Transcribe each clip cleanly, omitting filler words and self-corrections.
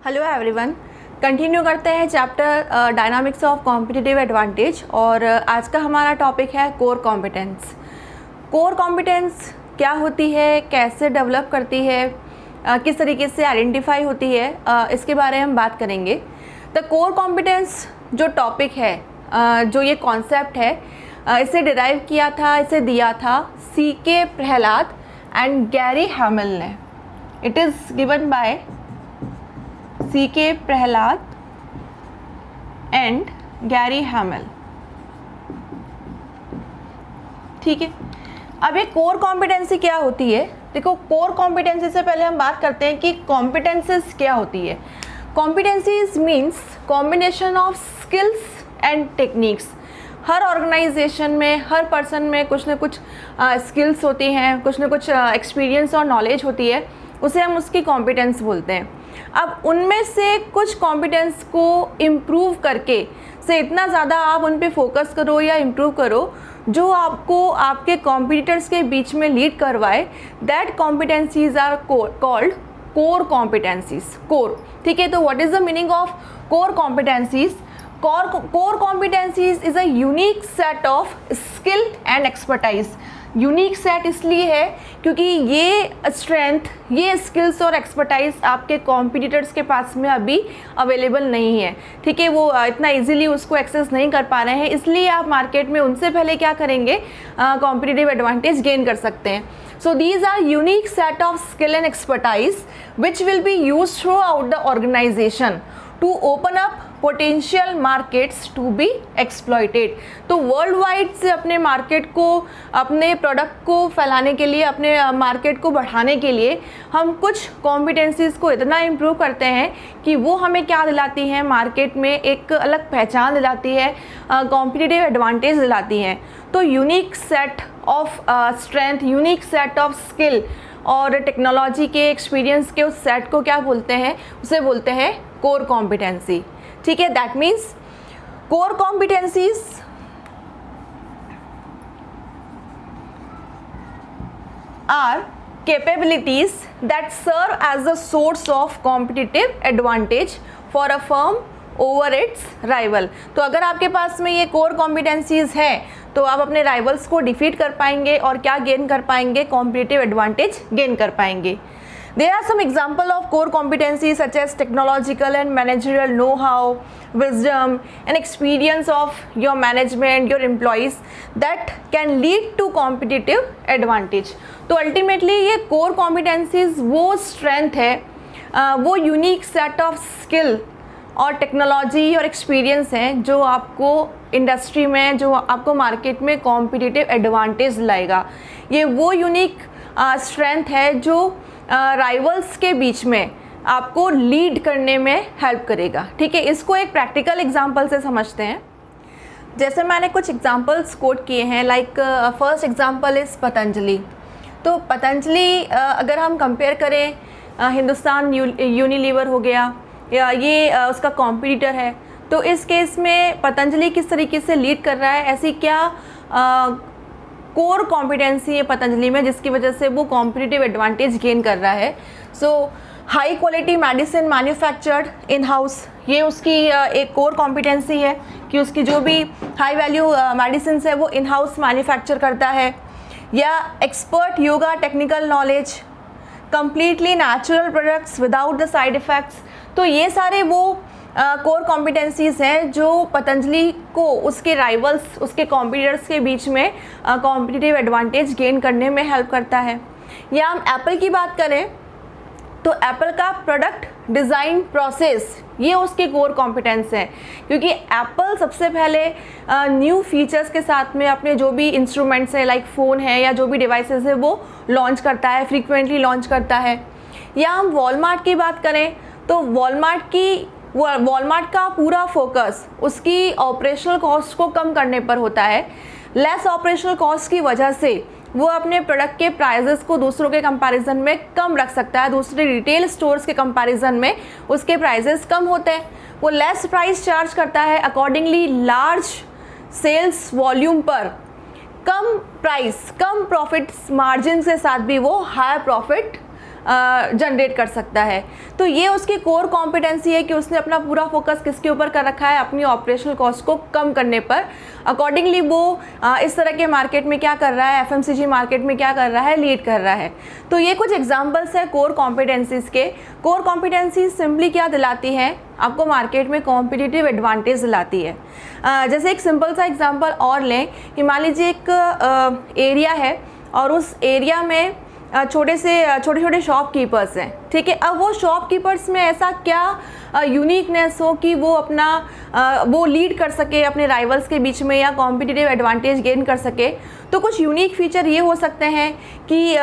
Hello everyone, continue करते हैं chapter dynamics of competitive advantage और आज का हमारा टॉपिक है कोर कॉम्पिटेंस। कोर कॉम्पिटेंस क्या होती है, कैसे डेवलप करती है, किस तरीके से आइडेंटिफाई होती है, इसके बारे में हम बात करेंगे। द कोर कॉम्पिटेंस जो टॉपिक है, जो ये कॉन्सेप्ट है, इसे डिराइव किया था, इसे दिया था C.K. Prahalad and Gary Hamel ने। It is given by C.K. Prahalad and Gary Hamel. ठीक है, अब ये कोर कॉम्पिटेंसी क्या होती है। देखो, कोर कॉम्पिटेंसी से पहले हम बात करते हैं कि कॉम्पिटेंसीज क्या होती है। Competencies means combination of skills and techniques. हर ऑर्गेनाइजेशन में, हर पर्सन में कुछ ना कुछ स्किल्स होती हैं, कुछ ना कुछ एक्सपीरियंस और नॉलेज होती है, उसे हम उसकी कॉम्पिटेंस बोलते हैं। अब उनमें से कुछ कॉम्पिटेंस को इम्प्रूव करके से इतना ज़्यादा आप उन पे फोकस करो या इम्प्रूव करो जो आपको आपके कॉम्पिटिटर्स के बीच में लीड करवाए, that competencies are called core competencies. Core, ठीक है। तो what is the meaning of core competencies? core competencies is a unique set of skill and expertise। Unique set इसलिए है क्योंकि ये स्ट्रेंथ, ये स्किल्स और एक्सपर्टाइज आपके कॉम्पिटिटर्स के पास में अभी अवेलेबल नहीं है। ठीक है, वो इतना इजीली उसको एक्सेस नहीं कर पा रहे हैं, इसलिए आप मार्केट में उनसे पहले क्या करेंगे, कॉम्पिटिटिव एडवांटेज गेन कर सकते हैं। So these are unique set of skill and expertise which will be use throughout the organization to open up potential markets to be exploited. तो वर्ल्ड वाइड से अपने मार्केट को, अपने product को फैलाने के लिए, अपने मार्केट को बढ़ाने के लिए हम कुछ कॉम्पिटेंसीज को इतना इम्प्रूव करते हैं कि वो हमें क्या दिलाती हैं, मार्केट में एक अलग पहचान दिलाती है, कॉम्पिटिटिव एडवांटेज दिलाती हैं। तो unique set of strength, unique set of skill और टेक्नोलॉजी के एक्सपीरियंस के उस सेट को क्या बोलते हैं, उसे बोलते हैं कोर कॉम्पिटेंसी। ठीक है, that means core competencies are capabilities that serve as a source of competitive advantage for a firm over its rival. तो अगर आपके पास में ये कोर कॉम्पिटेंसीज है तो आप अपने राइवल्स को डिफीट कर पाएंगे और क्या गेन कर पाएंगे, कॉम्पिटिटिव एडवांटेज गेन कर पाएंगे। There are some example of core competencies such as technological and managerial know-how, wisdom and experience of your management, your employees that can lead to competitive advantage। तो ultimately ये core competencies वो strength है, वो unique set of skill और technology और experience हैं जो आपको इंडस्ट्री में, जो आपको मार्केट में कॉम्पिटिटिव एडवांटेज लाएगा। ये वो यूनिक स्ट्रेंथ है जो राइवल्स के बीच में आपको लीड करने में हेल्प करेगा। ठीक है, इसको एक प्रैक्टिकल एग्जांपल से समझते हैं। जैसे मैंने कुछ एग्जांपल्स कोट किए हैं, like first example is Patanjali. तो पतंजलि अगर हम कंपेयर करें, हिंदुस्तान यूनिलीवर हो गया या ये उसका कॉम्पिटिटर है, तो इस केस में पतंजलि किस तरीके से लीड कर रहा है, ऐसी क्या कोर कॉम्पिटेंसी है पतंजलि में जिसकी वजह से वो कॉम्पिटिटिव एडवांटेज गेन कर रहा है। So high quality medicine manufactured in house, ये उसकी एक कोर कॉम्पिटेंसी है कि उसकी जो भी हाई वैल्यू मेडिसिन है वो इन हाउस मैन्युफैक्चर करता है। या expert yoga technical knowledge, completely natural products without the side effects. तो ये सारे वो कोर कॉम्पिटेंसीज हैं जो पतंजलि को उसके राइवल्स, उसके कॉम्पिटिटर्स के बीच में कॉम्पिटिटिव एडवांटेज गेन करने में हेल्प करता है। या हम एप्पल की बात करें तो एप्पल का प्रोडक्ट डिज़ाइन प्रोसेस, ये उसकी कोर कॉम्पिटेंस है, क्योंकि एप्पल सबसे पहले न्यू फीचर्स के साथ में अपने जो भी इंस्ट्रूमेंट्स हैं, लाइक फ़ोन है या जो भी डिवाइसेस है, वो लॉन्च करता है, फ्रीक्वेंटली लॉन्च करता है। या हम वॉलमार्ट की बात करें तो वॉलमार्ट का पूरा फोकस उसकी ऑपरेशनल कॉस्ट को कम करने पर होता है। लेस ऑपरेशनल कॉस्ट की वजह से वो अपने प्रोडक्ट के प्राइजेस को दूसरों के कंपैरिजन में कम रख सकता है, दूसरे रिटेल स्टोर्स के कंपैरिजन में उसके प्राइजेस कम होते हैं, वो लेस प्राइस चार्ज करता है। अकॉर्डिंगली लार्ज सेल्स वॉल्यूम पर कम प्राइस, कम प्रॉफिट मार्जिन के साथ भी वो हाई प्रॉफिट जनरेट कर सकता है। तो ये उसकी कोर कॉम्पिटेंसी है कि उसने अपना पूरा फोकस किसके ऊपर कर रखा है, अपनी ऑपरेशनल कॉस्ट को कम करने पर। अकॉर्डिंगली वो इस तरह के मार्केट में क्या कर रहा है, एफएमसीजी मार्केट में क्या कर रहा है, लीड कर रहा है। तो ये कुछ एग्जांपल्स है कोर कॉम्पिटेंसीज के। कोर कॉम्पिटेंसीज सिंपली क्या दिलाती हैं, आपको मार्केट में कॉम्पिटिटिव एडवांटेज दिलाती है। जैसे एक सिंपल सा एग्जांपल और लें कि मान लीजिए एक एरिया है और उस एरिया में छोटे छोटे शॉपकीपर्स हैं, ठीक है। अब वो शॉपकीपर्स में ऐसा क्या यूनिकनेस हो कि वो अपना वो लीड कर सके अपने राइवल्स के बीच में या कॉम्पिटिटिव एडवांटेज गेन कर सके। तो कुछ यूनिक फीचर ये हो सकते हैं कि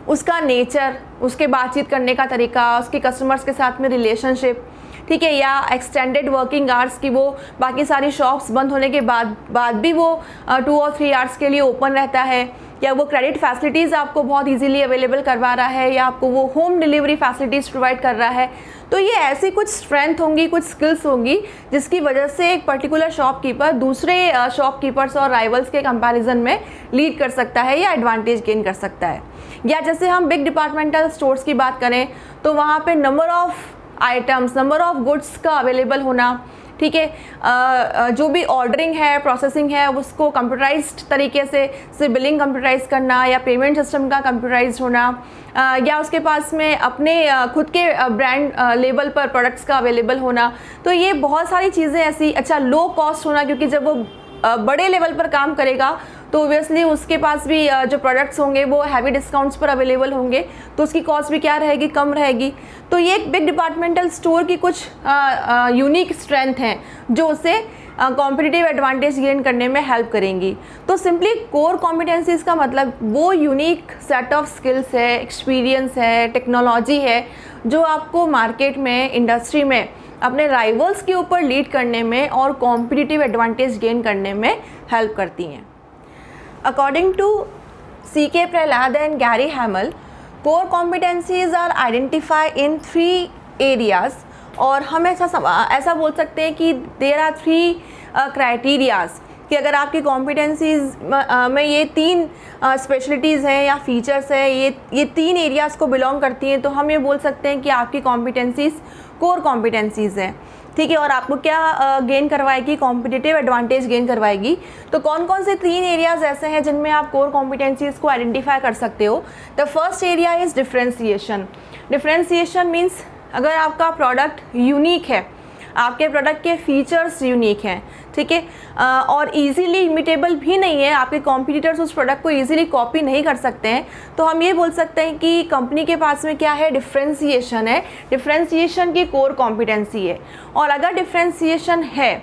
उसका नेचर, उसके बातचीत करने का तरीका, उसके कस्टमर्स के साथ में रिलेशनशिप, ठीक है, या एक्सटेंडेड वर्किंग आवर्स की वो बाकी सारी शॉप्स बंद होने के बाद भी वो 2 और 3 आवर्स के लिए ओपन रहता है, या वो क्रेडिट फैसिलिटीज़ आपको बहुत इजीली अवेलेबल करवा रहा है, या आपको वो होम डिलीवरी फैसिलिटीज़ प्रोवाइड कर रहा है। तो ये ऐसी कुछ स्ट्रेंथ होंगी, कुछ स्किल्स होंगी जिसकी वजह से एक पर्टिकुलर शॉपकीपर दूसरे शॉपकीपर्स और राइवल्स के कंपैरिजन में लीड कर सकता है या एडवांटेज गेन कर सकता है। या जैसे हम बिग डिपार्टमेंटल स्टोर्स की बात करें तो वहाँ पे number of items, number of goods का अवेलेबल होना, ठीक है, जो भी ऑर्डरिंग है, प्रोसेसिंग है, उसको कंप्यूटराइज्ड तरीके से बिलिंग कंप्यूटराइज करना, या पेमेंट सिस्टम का कंप्यूटराइज होना, या उसके पास में अपने खुद के ब्रांड लेबल पर प्रोडक्ट्स का अवेलेबल होना। तो ये बहुत सारी चीज़ें ऐसी, अच्छा लो कॉस्ट होना, क्योंकि जब वो बड़े लेवल पर काम करेगा तो ओबियसली उसके पास भी जो प्रोडक्ट्स होंगे वो हैवी डिस्काउंट्स पर अवेलेबल होंगे, तो उसकी कॉस्ट भी क्या रहेगी, कम रहेगी। तो ये एक बिग डिपार्टमेंटल स्टोर की कुछ यूनिक स्ट्रेंथ हैं जो उसे कॉम्पिटिटिव एडवांटेज गेन करने में हेल्प करेंगी। तो सिंपली कोर कॉम्पिटेंसीज का मतलब वो यूनिक सेट ऑफ स्किल्स है, एक्सपीरियंस है, टेक्नोलॉजी है जो आपको मार्केट में, इंडस्ट्री में अपने राइवल्स के ऊपर लीड करने में और कॉम्पिटिटिव एडवांटेज गेन करने में हेल्प करती हैं। According to C.K. Prahlad and Gary Hamel, core competencies are identified in 3 areas, और हम ऐसा बोल सकते हैं कि there are 3 क्राइटेरियाज कि अगर आपकी कॉम्पिटेंसीज में ये 3 स्पेशलिटीज़ हैं या फीचर्स हैं, ये 3 एरियाज़ को बिलोंग करती हैं, तो हम ये बोल सकते हैं कि आपकी कॉम्पिटेंसीज कोर कॉम्पिटेंसीज हैं, ठीक है। और आपको क्या गेन करवाएगी, कॉम्पिटिटिव एडवांटेज गेन करवाएगी। तो कौन कौन से 3 एरियाज़ ऐसे हैं जिनमें आप कोर कॉम्पिटेंसीज को आइडेंटिफाई कर सकते हो। The first area is differentiation. Differentiation means अगर आपका प्रोडक्ट यूनिक है, आपके प्रोडक्ट के फीचर्स यूनिक हैं, ठीक है, और इजीली इमिटेबल भी नहीं है, आपके कॉम्पिटिटर्स उस प्रोडक्ट को इजीली कॉपी नहीं कर सकते हैं, तो हम ये बोल सकते हैं कि कंपनी के पास में क्या है, डिफ्रेंसिएशन है। डिफ्रेंसिएशन की कोर कॉम्पिटेंसी है। और अगर डिफ्रेंसिएशन है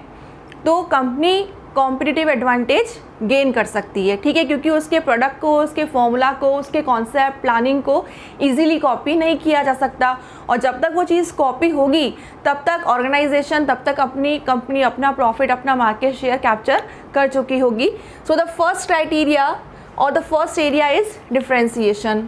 तो कंपनी कॉम्पिटिटिव एडवांटेज गेन कर सकती है, ठीक है, क्योंकि उसके प्रोडक्ट को, उसके फॉर्मूला को, उसके कॉन्सेप्ट, प्लानिंग को इजीली कॉपी नहीं किया जा सकता। और जब तक वो चीज़ कॉपी होगी तब तक ऑर्गेनाइजेशन, तब तक अपनी कंपनी अपना प्रॉफिट, अपना मार्केट शेयर कैप्चर कर चुकी होगी। सो द फर्स्ट क्राइटेरिया और the first area is differentiation.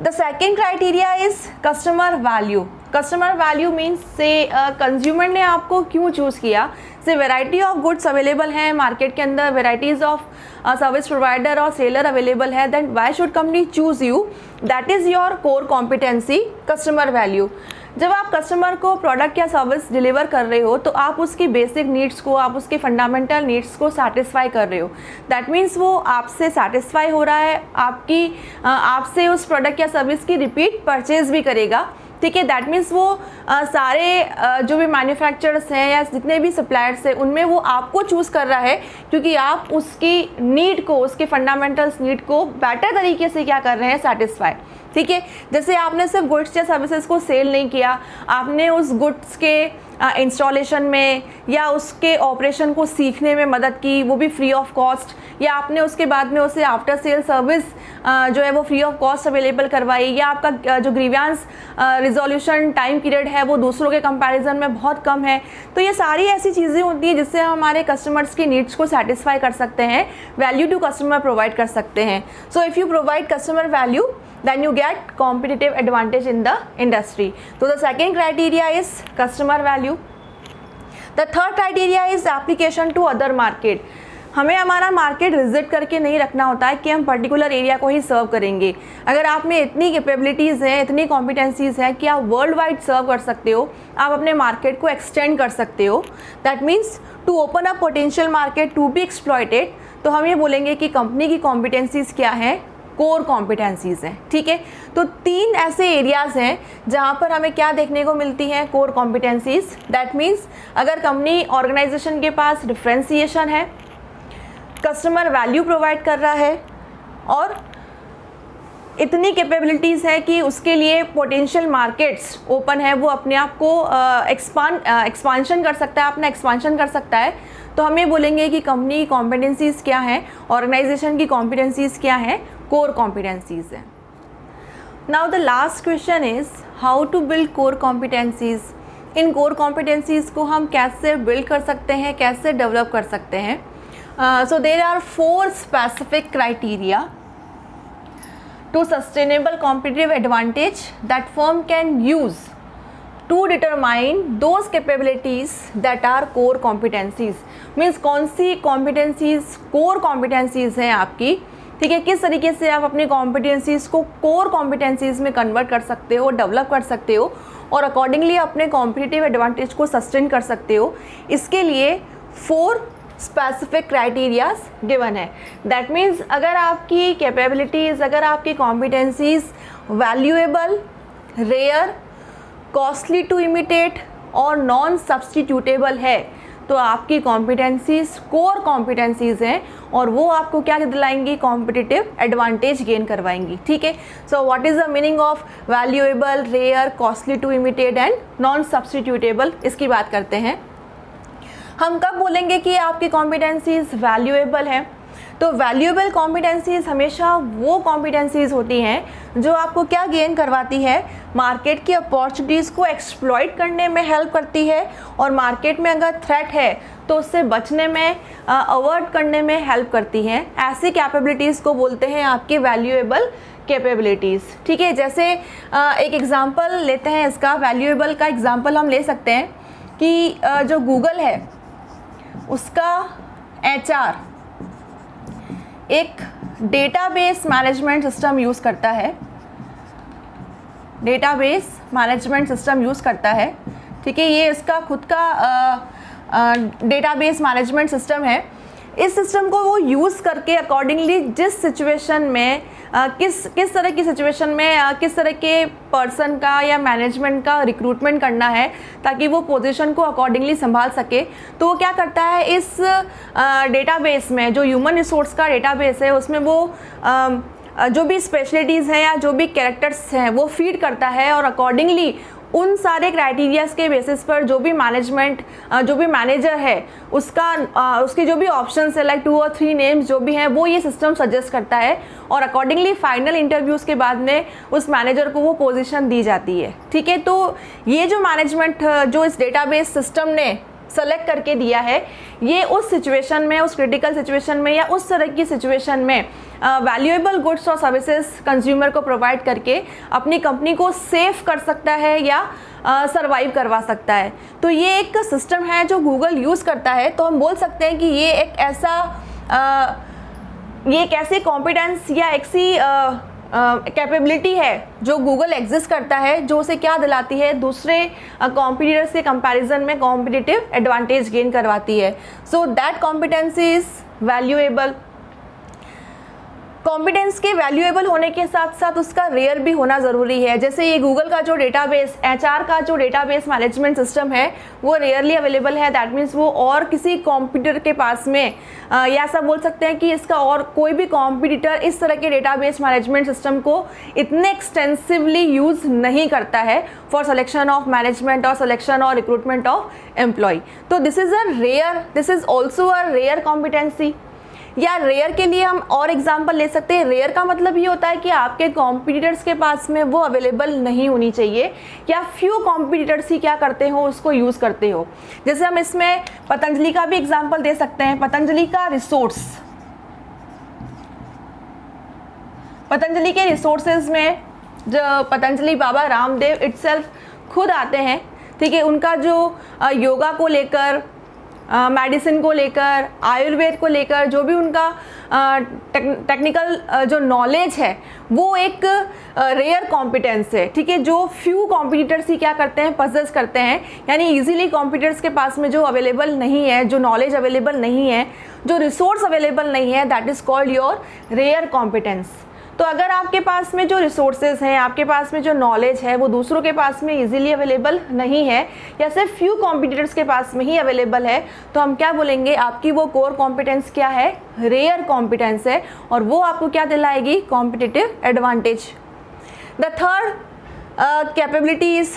The second criteria is customer value. Customer value means say consumer ने आपको क्यों चूज़ किया। Say variety of goods available हैं मार्केट के अंदर, वैराइटीज़ ऑफ सर्विस प्रोवाइडर और seller available है, then why should company choose you. That is your core competency, customer value. जब आप कस्टमर को प्रोडक्ट या सर्विस डिलीवर कर रहे हो तो आप उसकी बेसिक नीड्स को, आप उसके फंडामेंटल नीड्स को सेटिस्फाई कर रहे हो। दैट मीन्स वो आपसे सेटिस्फाई हो रहा है, आपसे उस प्रोडक्ट या सर्विस की रिपीट परचेज भी करेगा, ठीक है। दैट मीन्स वो सारे जो भी मैन्युफैक्चरर्स हैं या जितने भी सप्लायर्स हैं उनमें वो आपको चूज़ कर रहा है क्योंकि आप उसकी नीड को, उसके फंडामेंटल्स नीड को बेटर तरीके से क्या कर रहे हैं, सेटिस्फाई, ठीक है। जैसे आपने सिर्फ गुड्स या सर्विसेज को सेल नहीं किया, आपने उस गुड्स के इंस्टॉलेशन में या उसके ऑपरेशन को सीखने में मदद की, वो भी फ्री ऑफ कॉस्ट, या आपने उसके बाद में उसे आफ्टर सेल सर्विस जो है वो फ्री ऑफ कॉस्ट अवेलेबल करवाई, या आपका जो ग्रीवियंस रिजोल्यूशन टाइम पीरियड है वो दूसरों के कंपैरिजन में बहुत कम है। तो ये सारी ऐसी चीज़ें होती हैं जिससे हम हमारे कस्टमर्स की नीड्स को सेटिस्फाई कर सकते हैं, वैल्यू टू कस्टमर प्रोवाइड कर सकते हैं। So if you provide customer value then you get competitive advantage in the industry. So the second criteria is customer value. The third criteria is application to other market. हमें हमारा market visit करके नहीं रखना होता है कि हम particular area को ही सर्व करेंगे। अगर आप में इतनी कैपेबिलिटीज़ हैं, इतनी कॉम्पिटेंसीज़ हैं कि आप वर्ल्ड वाइड सर्व कर सकते हो, आप अपने मार्केट को एक्सटेंड कर सकते हो, that means to open a potential market to be exploited, तो हम ये बोलेंगे कि कंपनी की कॉम्पिटेंसीज़ क्या हैं, कोर कॉम्पिटेंसीज़ हैं। ठीक है, तो 3 ऐसे एरियाज़ हैं जहाँ पर हमें क्या देखने को मिलती हैं, कोर कॉम्पिटेंसीज़। दैट मीन्स अगर कंपनी ऑर्गेनाइजेशन के पास डिफ्रेंसिएशन है, कस्टमर वैल्यू प्रोवाइड कर रहा है और इतनी कैपेबिलिटीज़ है कि उसके लिए पोटेंशियल मार्केट्स ओपन है, वो अपने आप को एक्सपांशन कर सकता है, अपना एक्सपांशन कर सकता है, तो हम ये बोलेंगे कि कंपनी की कॉम्पिटेंसीज़ क्या हैं, ऑर्गेनाइजेशन की कॉम्पिटेंसीज़ क्या हैं, कोर कॉम्पिटेंसीज़ हैं। Now the last question is how to build core competencies. इन कोर कॉम्पिटेंसीज़ को हम कैसे बिल्ड कर सकते हैं, कैसे डेवलप कर सकते हैं। So there are 4 specific criteria to sustainable competitive advantage that firm can use to determine those capabilities that are core competencies. Means कौन सी competencies core competencies हैं आपकी, ठीक है, किस तरीके से आप अपनी competencies को core competencies में convert कर सकते हो, develop कर सकते हो और accordingly अपने competitive advantage को sustain कर सकते हो। इसके लिए 4 स्पेसिफिक क्राइटेरियाज गिवन है। दैट मीन्स अगर आपकी कैपेबिलिटीज़, अगर आपकी competencies valuable, rare, costly to imitate और नॉन सब्सटीट्यूटेबल है, तो आपकी कॉम्पिटेंसीज़ कोर कॉम्पिटेंसीज़ हैं और वो आपको क्या दिलाएंगी, कॉम्पिटिटिव एडवांटेज गेन करवाएंगी। ठीक है, so what is the meaning of valuable, rare, costly to imitate and non substitutable, इसकी बात करते हैं। हम कब बोलेंगे कि आपकी कॉम्पिटेंसीज़ वैल्यूएबल हैं, तो वैल्यूएबल कॉम्पिटेंसीज़ हमेशा वो कॉम्पिटेंसीज़ होती हैं जो आपको क्या गेन करवाती है, मार्केट की अपॉर्चुनिटीज़ को एक्सप्लॉइट करने में हेल्प करती है और मार्केट में अगर थ्रेट है तो उससे बचने में, अवॉइड करने में हेल्प करती हैं। ऐसी कैपेबिलिटीज़ को बोलते हैं आपकी वैल्यूएबल कैपेबिलिटीज़। ठीक है, जैसे एक एग्जांपल लेते हैं इसका, वैल्यूएबल का एग्जांपल हम ले सकते हैं कि जो गूगल है उसका HR एक डेटाबेस मैनेजमेंट सिस्टम यूज़ करता है, डेटाबेस मैनेजमेंट सिस्टम यूज़ करता है। ठीक है, ये इसका खुद का डेटाबेस मैनेजमेंट सिस्टम है। इस सिस्टम को वो यूज़ करके अकॉर्डिंगली जिस सिचुएशन में किस तरह की सिचुएशन में किस तरह के पर्सन का या मैनेजमेंट का रिक्रूटमेंट करना है ताकि वो पोजीशन को अकॉर्डिंगली संभाल सके, तो वो क्या करता है, इस डेटाबेस में जो ह्यूमन रिसोर्स का डेटाबेस है उसमें वो जो भी स्पेशलिटीज़ हैं या जो भी कैरेक्टर्स हैं वो फीड करता है और अकॉर्डिंगली उन सारे क्राइटेरियाज़ के बेसिस पर जो भी मैनेजमेंट, जो भी मैनेजर है उसकी जो भी ऑप्शंस है, लाइक 2 और 3 नेम्स जो भी हैं, वो ये सिस्टम सजेस्ट करता है और अकॉर्डिंगली फाइनल इंटरव्यूज़ के बाद में उस मैनेजर को वो पोजीशन दी जाती है। ठीक है, तो ये जो मैनेजमेंट जो इस डेटाबेस सिस्टम ने सेलेक्ट करके दिया है, ये उस सिचुएशन में, उस क्रिटिकल सिचुएशन में या उस तरह की सिचुएशन में वैल्यूएबल गुड्स और सर्विसेज कंज्यूमर को प्रोवाइड करके अपनी कंपनी को सेफ कर सकता है या सरवाइव करवा सकता है। तो ये एक सिस्टम है जो गूगल यूज़ करता है। तो हम बोल सकते हैं कि ये एक ऐसी कॉम्पिटेंस या ऐसी कैपेबिलिटी है जो गूगल एग्जिस्ट करता है, जो उसे क्या दिलाती है, दूसरे कॉम्पिटिटर्स के कंपैरिजन में कॉम्पिटिटिव एडवांटेज गेन करवाती है। So that competency is valuable. Competence के वैल्यूएबल होने के साथ साथ उसका रेयर भी होना ज़रूरी है। जैसे ये गूगल का जो डेटाबेस, HR का जो डेटाबेस मैनेजमेंट सिस्टम है वो रेयरली अवेलेबल है। दैट मीन्स वो और किसी कॉम्पिटिटर के पास में या ऐसा बोल सकते हैं कि इसका और कोई भी कॉम्पिटिटर इस तरह के डेटाबेस मैनेजमेंट सिस्टम को इतने एक्सटेंसिवली यूज़ नहीं करता है फॉर सिलेक्शन ऑफ मैनेजमेंट और सिलेक्शन और रिक्रूटमेंट ऑफ एम्प्लॉय। तो this is also a rare competency. या रेयर के लिए हम और एग्जांपल ले सकते हैं। रेयर का मतलब ये होता है कि आपके कॉम्पिटिटर्स के पास में वो अवेलेबल नहीं होनी चाहिए या फ्यू कॉम्पिटिटर्स ही क्या करते हो, उसको यूज़ करते हो। जैसे हम इसमें पतंजलि का भी एग्जांपल दे सकते हैं। पतंजलि का रिसोर्स, पतंजलि के रिसोर्सेज में जो पतंजलि बाबा रामदेव इटसेल्फ खुद आते हैं, ठीक है। उनका जो योगा को लेकर मेडिसिन को लेकर, आयुर्वेद को लेकर, जो भी उनका टेक्निकल जो नॉलेज है वो एक रेयर कॉम्पिटेंस है, ठीक है, जो फ्यू कॉम्पिटिटर्स ही क्या करते हैं, पजेस करते हैं, यानी इजीली कॉम्पिटिटर्स के पास में जो अवेलेबल नहीं है, जो नॉलेज अवेलेबल नहीं है, जो रिसोर्स अवेलेबल नहीं है, that is called your rare competence. तो अगर आपके पास में जो रिसोर्सेज हैं, आपके पास में जो नॉलेज है वो दूसरों के पास में इजीली अवेलेबल नहीं है या सिर्फ फ्यू कॉम्पिटिटर्स के पास में ही अवेलेबल है, तो हम क्या बोलेंगे, आपकी वो कोर कॉम्पिटेंस क्या है, रेयर कॉम्पिटेंस है, और वो आपको क्या दिलाएगी, competitive advantage. The third capability is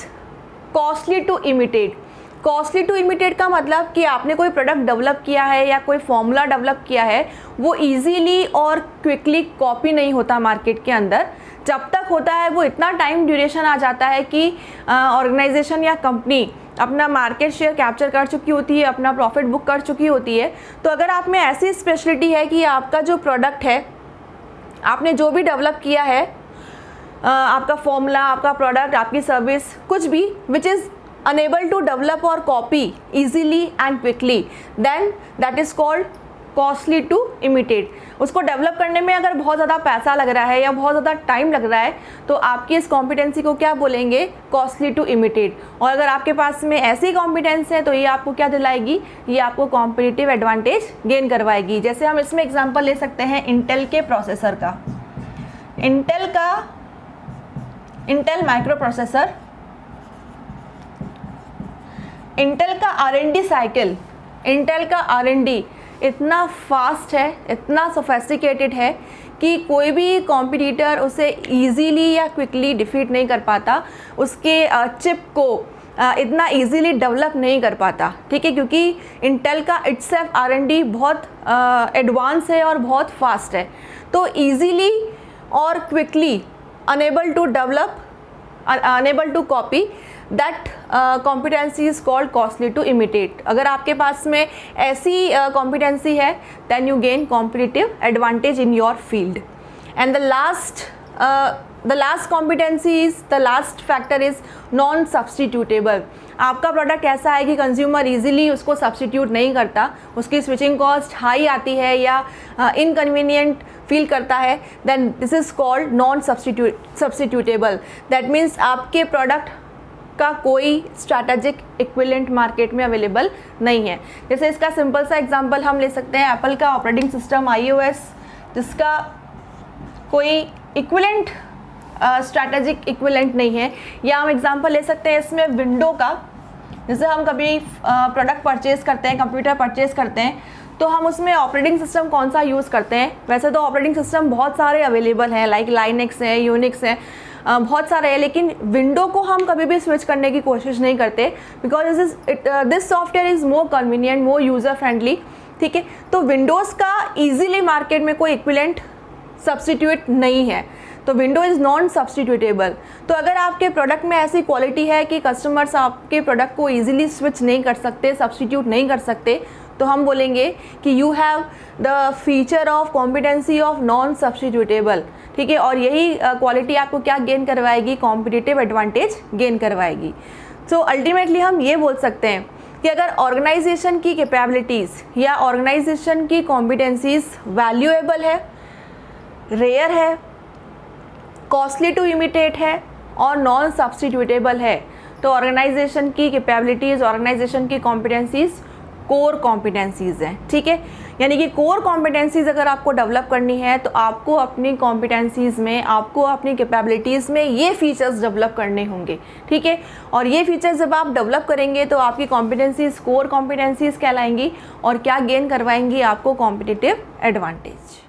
costly to imitate. Costly to imitate का मतलब कि आपने कोई प्रोडक्ट डेवलप किया है या कोई फॉर्मूला डेवलप किया है, वो इजीली और क्विकली कॉपी नहीं होता मार्केट के अंदर। जब तक होता है वो इतना टाइम ड्यूरेशन आ जाता है कि ऑर्गेनाइजेशन या कंपनी अपना मार्केट शेयर कैप्चर कर चुकी होती है, अपना प्रॉफिट बुक कर चुकी होती है। तो अगर आप में ऐसी स्पेशलिटी है कि आपका जो प्रोडक्ट है, आपने जो भी डेवलप किया है, आपका फॉर्मूला, आपका प्रोडक्ट, आपकी सर्विस, कुछ भी which is unable to develop or copy easily and quickly, then that is called costly to imitate। उसको डेवलप करने में अगर बहुत ज़्यादा पैसा लग रहा है या बहुत ज़्यादा टाइम लग रहा है तो आपकी इस कॉम्पिटेंसी को क्या बोलेंगे, कॉस्टली टू इमिटेट। और अगर आपके पास में ऐसी कॉम्पिटेंस है तो ये आपको क्या दिलाएगी, ये आपको कॉम्पिटिटिव एडवांटेज गेन करवाएगी। जैसे हम इसमें एग्जांपल ले सकते हैं इंटेल के प्रोसेसर का। इंटेल माइक्रो प्रोसेसर, इंटेल का R&D साइकिल, इंटेल का R&D इतना फास्ट है, इतना सोफेस्टिकेटेड है कि कोई भी कॉम्पिटिटर उसे इजीली या क्विकली डिफीट नहीं कर पाता, उसके चिप को इतना इजीली डेवलप नहीं कर पाता, ठीक है, क्योंकि इंटेल का इटसेल्फ R&D बहुत एडवांस है और बहुत फास्ट है। तो इजीली और quickly unable to develop, unable to copy, that competency is called costly to imitate. अगर आपके पास में ऐसी कॉम्पिटेंसी है then you gain competitive advantage in your field. And the last competency is, the last factor is non substitutable. आपका product ऐसा है कि कंज्यूमर इजीली उसको सब्सटीट्यूट नहीं करता, उसकी स्विचिंग कॉस्ट हाई आती है या इनकन्वीनियंट फील करता है, then this is called non substitutable. That means आपके प्रोडक्ट का कोई स्ट्रैटेजिक इक्विवेलेंट मार्केट में अवेलेबल नहीं है। जैसे इसका सिंपल सा एग्जांपल हम ले सकते हैं एप्पल का ऑपरेटिंग सिस्टम iOS, जिसका कोई इक्विवेलेंट स्ट्रैटेजिक इक्विवेलेंट नहीं है। या हम एग्जांपल ले सकते हैं इसमें विंडो का। जैसे हम कभी प्रोडक्ट परचेज़ करते हैं, कंप्यूटर परचेज़ करते हैं, तो हम उसमें ऑपरेटिंग सिस्टम कौन सा यूज़ करते हैं। वैसे तो ऑपरेटिंग सिस्टम बहुत सारे अवेलेबल हैं, लाइक लाइनक्स है, यूनिक्स है, बहुत सारे हैं, लेकिन विंडो को हम कभी भी स्विच करने की कोशिश नहीं करते, because this software is more convenient, more user friendly, ठीक है। तो विंडोज़ का ईजिली मार्केट में कोई इक्विवेलेंट सब्सटीट्यूट नहीं है, तो विंडो इज़ नॉन सब्सटीट्यूटेबल। तो अगर आपके प्रोडक्ट में ऐसी क्वालिटी है कि कस्टमर्स आपके प्रोडक्ट को ईजिली स्विच नहीं कर सकते, सब्सटीट्यूट नहीं कर सकते, तो हम बोलेंगे कि you have the feature of competency of non substitutable, ठीक है। और यही क्वालिटी आपको क्या गेन करवाएगी, कॉम्पिटिटिव एडवांटेज गेन करवाएगी। सो अल्टीमेटली हम ये बोल सकते हैं कि अगर ऑर्गेनाइजेशन की कैपेबिलिटीज़ या ऑर्गेनाइजेशन की कॉम्पिटेंसीज वैल्यूएबल है, रेयर है, कॉस्टली टू इमिटेट है और नॉन सब्सटीट्यूटेबल है, तो ऑर्गेनाइजेशन की कैपेबिलिटीज़, ऑर्गेनाइजेशन की कॉम्पिटेंसीज कोर कॉम्पिटेंसीज हैं, ठीक है। यानी कि कोर कॉम्पिटेंसीज अगर आपको डेवलप करनी है तो आपको अपनी कॉम्पिटेंसीज में, आपको अपनी कैपेबिलिटीज़ में ये फीचर्स डेवलप करने होंगे, ठीक है। और ये फीचर्स जब आप डेवलप करेंगे तो आपकी कॉम्पिटेंसीज कोर कॉम्पिटेंसीज कहलाएंगी और क्या गेन करवाएंगी आपको, कॉम्पिटिटिव एडवांटेज।